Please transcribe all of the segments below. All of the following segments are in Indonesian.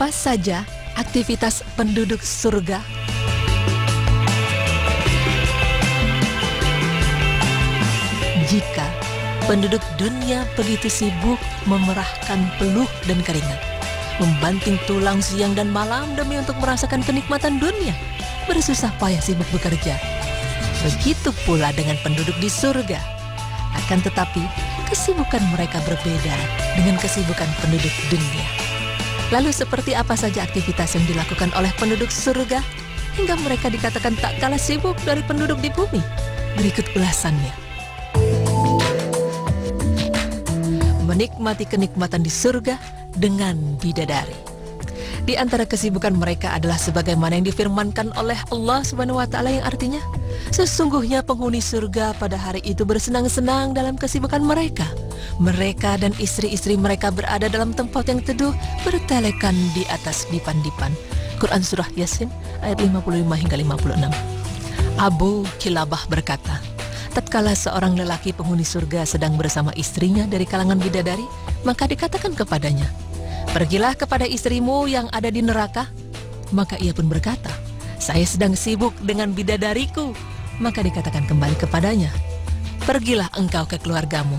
Apa saja aktivitas penduduk surga? Jika penduduk dunia begitu sibuk memerahkan peluh dan keringat, membanting tulang siang dan malam demi untuk merasakan kenikmatan dunia, bersusah payah sibuk bekerja, begitu pula dengan penduduk di surga. Akan tetapi, kesibukan mereka berbeda dengan kesibukan penduduk dunia. Lalu seperti apa saja aktivitas yang dilakukan oleh penduduk surga hingga mereka dikatakan tak kalah sibuk dari penduduk di bumi? Berikut ulasannya. Menikmati kenikmatan di surga dengan bidadari. Di antara kesibukan mereka adalah sebagaimana yang difirmankan oleh Allah Subhanahu wa Ta'ala, yang artinya, sesungguhnya penghuni surga pada hari itu bersenang-senang dalam kesibukan mereka. Mereka dan istri-istri mereka berada dalam tempat yang teduh, bertelekan di atas dipan-dipan. Quran Surah Yasin ayat 55 hingga 56. Abu Kilabah berkata, tatkala seorang lelaki penghuni surga sedang bersama istrinya dari kalangan bidadari, maka dikatakan kepadanya, pergilah kepada istrimu yang ada di neraka. Maka ia pun berkata, saya sedang sibuk dengan bidadariku. Maka dikatakan kembali kepadanya, pergilah engkau ke keluargamu.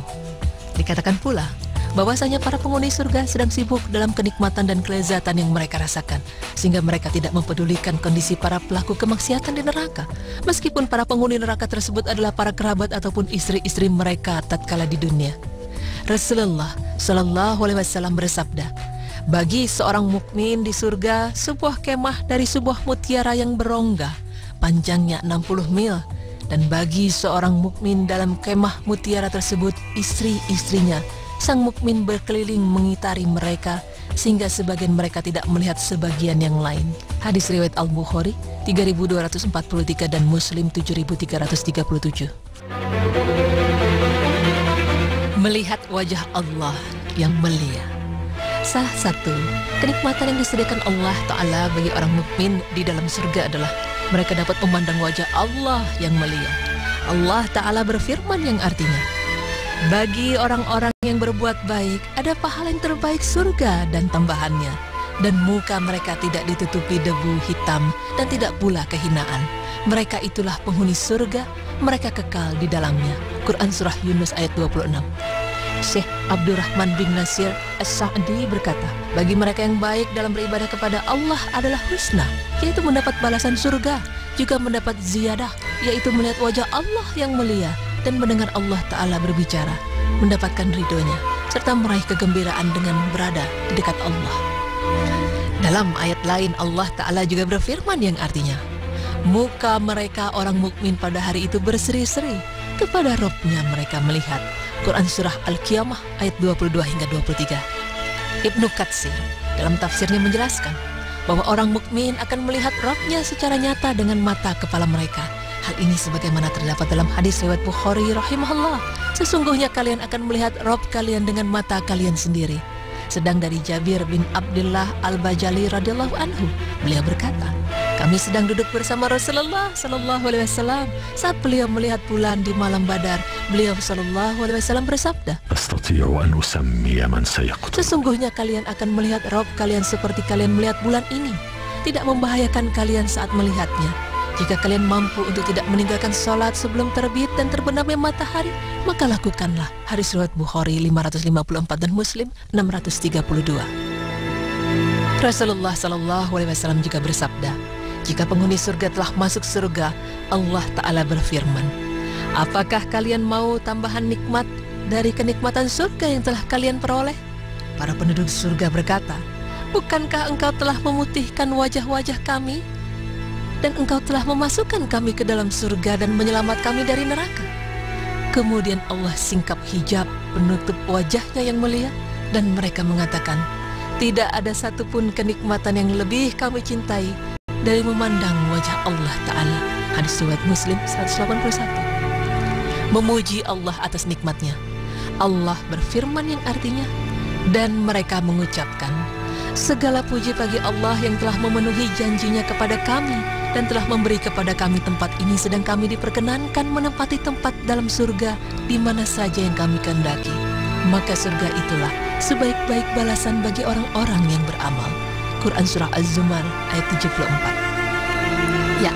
Dikatakan pula bahwasanya para penghuni surga sedang sibuk dalam kenikmatan dan kelezatan yang mereka rasakan, sehingga mereka tidak mempedulikan kondisi para pelaku kemaksiatan di neraka, meskipun para penghuni neraka tersebut adalah para kerabat ataupun istri-istri mereka tatkala di dunia. Rasulullah Shallallahu Alaihi Wasallam bersabda, bagi seorang mukmin di surga sebuah kemah dari sebuah mutiara yang berongga, panjangnya 60 mil, dan bagi seorang mukmin dalam kemah mutiara tersebut istri-istrinya, sang mukmin berkeliling mengitari mereka sehingga sebagian mereka tidak melihat sebagian yang lain. Hadis riwayat Al-Bukhari 3243 dan Muslim 7337. Melihat wajah Allah yang mulia. Salah satu kenikmatan yang disediakan Allah Ta'ala bagi orang mukmin di dalam surga adalah mereka dapat memandang wajah Allah yang mulia. Allah Ta'ala berfirman yang artinya, bagi orang-orang yang berbuat baik ada pahala yang terbaik surga dan tambahannya, dan muka mereka tidak ditutupi debu hitam dan tidak pula kehinaan. Mereka itulah penghuni surga, mereka kekal di dalamnya. Quran Surah Yunus ayat 26. Syekh Abdurrahman bin Nasir As-Sa'di berkata, bagi mereka yang baik dalam beribadah kepada Allah adalah husna, yaitu mendapat balasan surga, juga mendapat ziyadah, yaitu melihat wajah Allah yang mulia dan mendengar Allah Ta'ala berbicara, mendapatkan ridhonya, serta meraih kegembiraan dengan berada di dekat Allah. Dalam ayat lain Allah Ta'ala juga berfirman yang artinya, muka mereka orang mukmin pada hari itu berseri-seri, kepada Rabb-Nya mereka melihat. Quran Surah Al-Qiyamah ayat 22 hingga 23. Ibnu Katsir dalam tafsirnya menjelaskan bahwa orang mukmin akan melihat Rabb-Nya secara nyata dengan mata kepala mereka. Hal ini sebagaimana terdapat dalam hadis riwayat Bukhari rahimahullah, sesungguhnya kalian akan melihat Rabb kalian dengan mata kalian sendiri. Sedang dari Jabir bin Abdullah Al-Bajali radhiyallahu anhu, beliau berkata, kami sedang duduk bersama Rasulullah Sallallahu Alaihi Wasallam saat beliau melihat bulan di malam Badar. Beliau Sallallahu Alaihi Wasallam bersabda, sesungguhnya kalian akan melihat Rabb kalian seperti kalian melihat bulan ini, tidak membahayakan kalian saat melihatnya. Jika kalian mampu untuk tidak meninggalkan sholat sebelum terbit dan terbenamnya matahari, maka lakukanlah. Hadis riwayat Bukhari 554 dan Muslim 632. Rasulullah Sallallahu Alaihi Wasallam juga bersabda, jika penghuni surga telah masuk surga, Allah Ta'ala berfirman, apakah kalian mau tambahan nikmat dari kenikmatan surga yang telah kalian peroleh? Para penduduk surga berkata, bukankah engkau telah memutihkan wajah-wajah kami? Dan engkau telah memasukkan kami ke dalam surga dan menyelamat kami dari neraka. Kemudian Allah singkap hijab penutup wajahnya yang mulia, dan mereka mengatakan, tidak ada satupun kenikmatan yang lebih kami cintai dari memandang wajah Allah Ta'ala. Hadis riwayat Muslim 181. Memuji Allah atas nikmatnya. Allah berfirman yang artinya, dan mereka mengucapkan, segala puji bagi Allah yang telah memenuhi janjinya kepada kami dan telah memberi kepada kami tempat ini, sedang kami diperkenankan menempati tempat dalam surga di mana saja yang kami kehendaki. Maka surga itulah sebaik-baik balasan bagi orang-orang yang beramal. Quran Surah Az-Zumar ayat 74. Ya,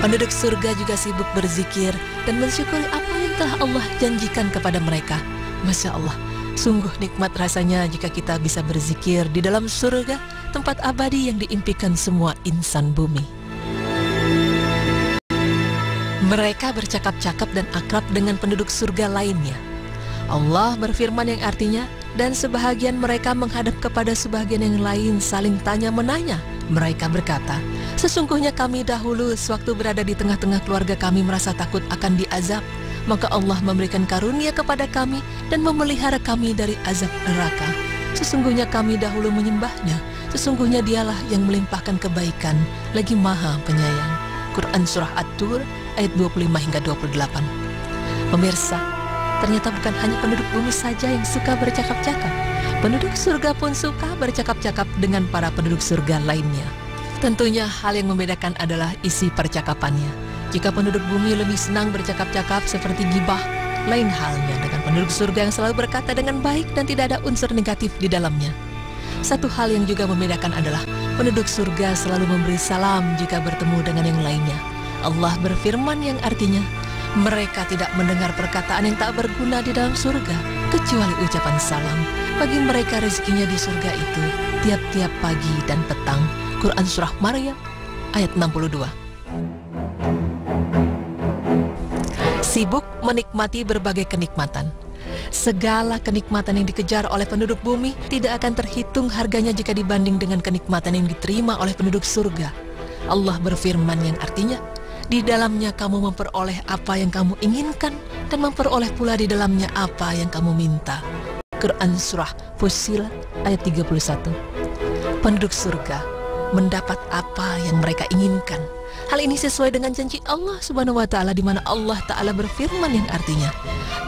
penduduk surga juga sibuk berzikir dan mensyukuri apa yang telah Allah janjikan kepada mereka. Masya Allah, sungguh nikmat rasanya jika kita bisa berzikir di dalam surga, tempat abadi yang diimpikan semua insan bumi. Mereka bercakap-cakap dan akrab dengan penduduk surga lainnya. Allah berfirman yang artinya, dan sebahagian mereka menghadap kepada sebahagian yang lain saling tanya-menanya. Mereka berkata, sesungguhnya kami dahulu sewaktu berada di tengah-tengah keluarga kami merasa takut akan diazab. Maka Allah memberikan karunia kepada kami dan memelihara kami dari azab neraka. Sesungguhnya kami dahulu menyembahnya. Sesungguhnya dialah yang melimpahkan kebaikan, lagi maha penyayang. Quran Surah At-Tur ayat 25 hingga 28. Pemirsa, ternyata bukan hanya penduduk bumi saja yang suka bercakap-cakap. Penduduk surga pun suka bercakap-cakap dengan para penduduk surga lainnya. Tentunya hal yang membedakan adalah isi percakapannya. Jika penduduk bumi lebih senang bercakap-cakap seperti gibah, lain halnya dengan penduduk surga yang selalu berkata dengan baik dan tidak ada unsur negatif di dalamnya. Satu hal yang juga membedakan adalah penduduk surga selalu memberi salam jika bertemu dengan yang lainnya. Allah berfirman yang artinya, mereka tidak mendengar perkataan yang tak berguna di dalam surga, kecuali ucapan salam. Bagi mereka rezekinya di surga itu tiap-tiap pagi dan petang. Quran Surah Maryam ayat 62. Sibuk menikmati berbagai kenikmatan. Segala kenikmatan yang dikejar oleh penduduk bumi tidak akan terhitung harganya jika dibanding dengan kenikmatan yang diterima oleh penduduk surga. Allah berfirman yang artinya, di dalamnya kamu memperoleh apa yang kamu inginkan dan memperoleh pula di dalamnya apa yang kamu minta. Quran Surah Fussilat ayat 31. Penduduk surga mendapat apa yang mereka inginkan. Hal ini sesuai dengan janji Allah Subhanahu wa Ta'ala, di mana Allah Ta'ala berfirman yang artinya,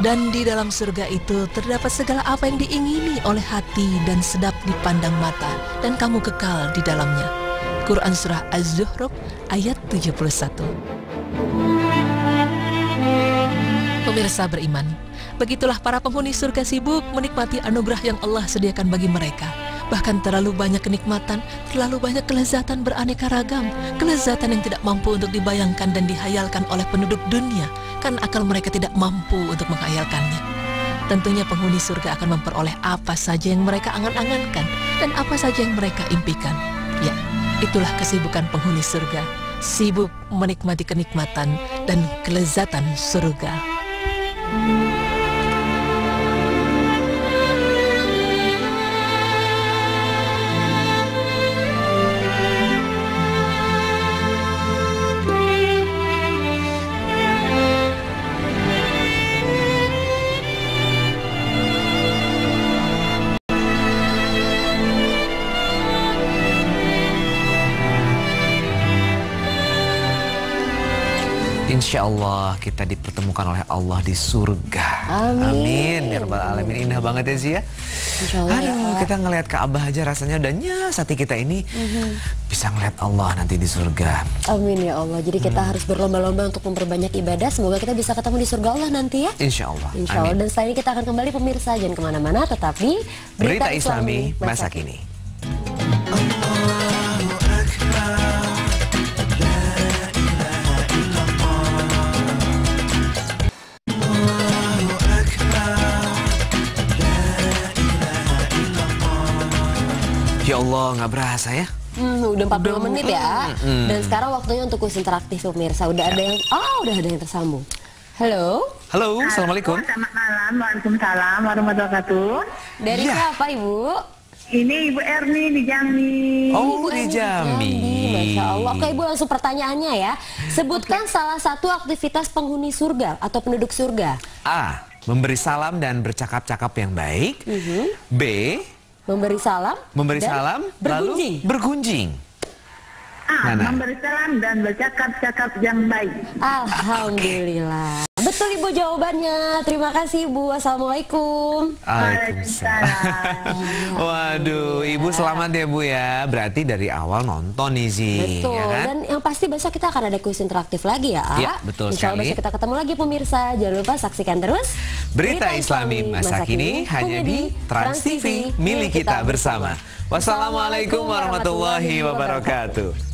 dan di dalam surga itu terdapat segala apa yang diingini oleh hati dan sedap dipandang mata, dan kamu kekal di dalamnya. Quran Surah Az-Zukhruf ayat 71. Pemirsa beriman, begitulah para penghuni surga sibuk menikmati anugerah yang Allah sediakan bagi mereka. Bahkan terlalu banyak kenikmatan, terlalu banyak kelezatan beraneka ragam, kelezatan yang tidak mampu untuk dibayangkan dan dihayalkan oleh penduduk dunia, karena akal mereka tidak mampu untuk menghayalkannya. Tentunya penghuni surga akan memperoleh apa saja yang mereka angan-angankan dan apa saja yang mereka impikan. Ya, itulah kesibukan penghuni surga, sibuk menikmati kenikmatan dan kelezatan surga. Insya Allah kita dipertemukan oleh Allah di surga. Amin. Ya Rabbal Alamin. Indah banget ya Zia. Insya Allah. Aduh, kita ngelihat Ka'bah aja rasanya udah nyas hati kita ini bisa ngeliat Allah nanti di surga. Amin ya Allah. Jadi kita harus berlomba-lomba untuk memperbanyak ibadah. Semoga kita bisa ketemu di surga Allah nanti ya. Insya Allah. Insya Allah. Dan setelah ini kita akan kembali pemirsa, jangan kemana-mana, tetapi Berita Islami masa kini. Ya Allah, nggak berasa ya? Udah 40 menit ya. Dan sekarang waktunya untuk kuis interaktif pemirsa. Udah ada yang tersambung. Halo. Halo, Assalamualaikum. Selamat malam, Waalaikumsalam warahmatullahi wabarakatuh. Dari siapa Ibu? Ini Ibu Erni di Jambi. Oh, Ibu di Erni Jambi. Masya Allah. Oke Ibu, langsung pertanyaannya ya. Sebutkan salah satu aktivitas penghuni surga atau penduduk surga. A. Memberi salam dan bercakap-cakap yang baik. B. Memberi salam Memberi salam bergunjing. lalu bergunjing. A. Memberi salam dan bercakap-cakap yang baik. Alhamdulillah. Betul Ibu jawabannya. Terima kasih Ibu. Assalamualaikum. Waalaikumsalam. Waduh, Ibu selamat ya Bu ya. Berarti dari awal nonton nih sih. Betul. Ya kan? Dan yang pasti besok kita akan ada kuis interaktif lagi ya. Iya, betul Insya Allah sekali. besok kita ketemu lagi pemirsa. Jangan lupa saksikan terus Berita Islami masa kini hanya di Trans TV milik kita bersama. Wassalamualaikum warahmatullahi wabarakatuh.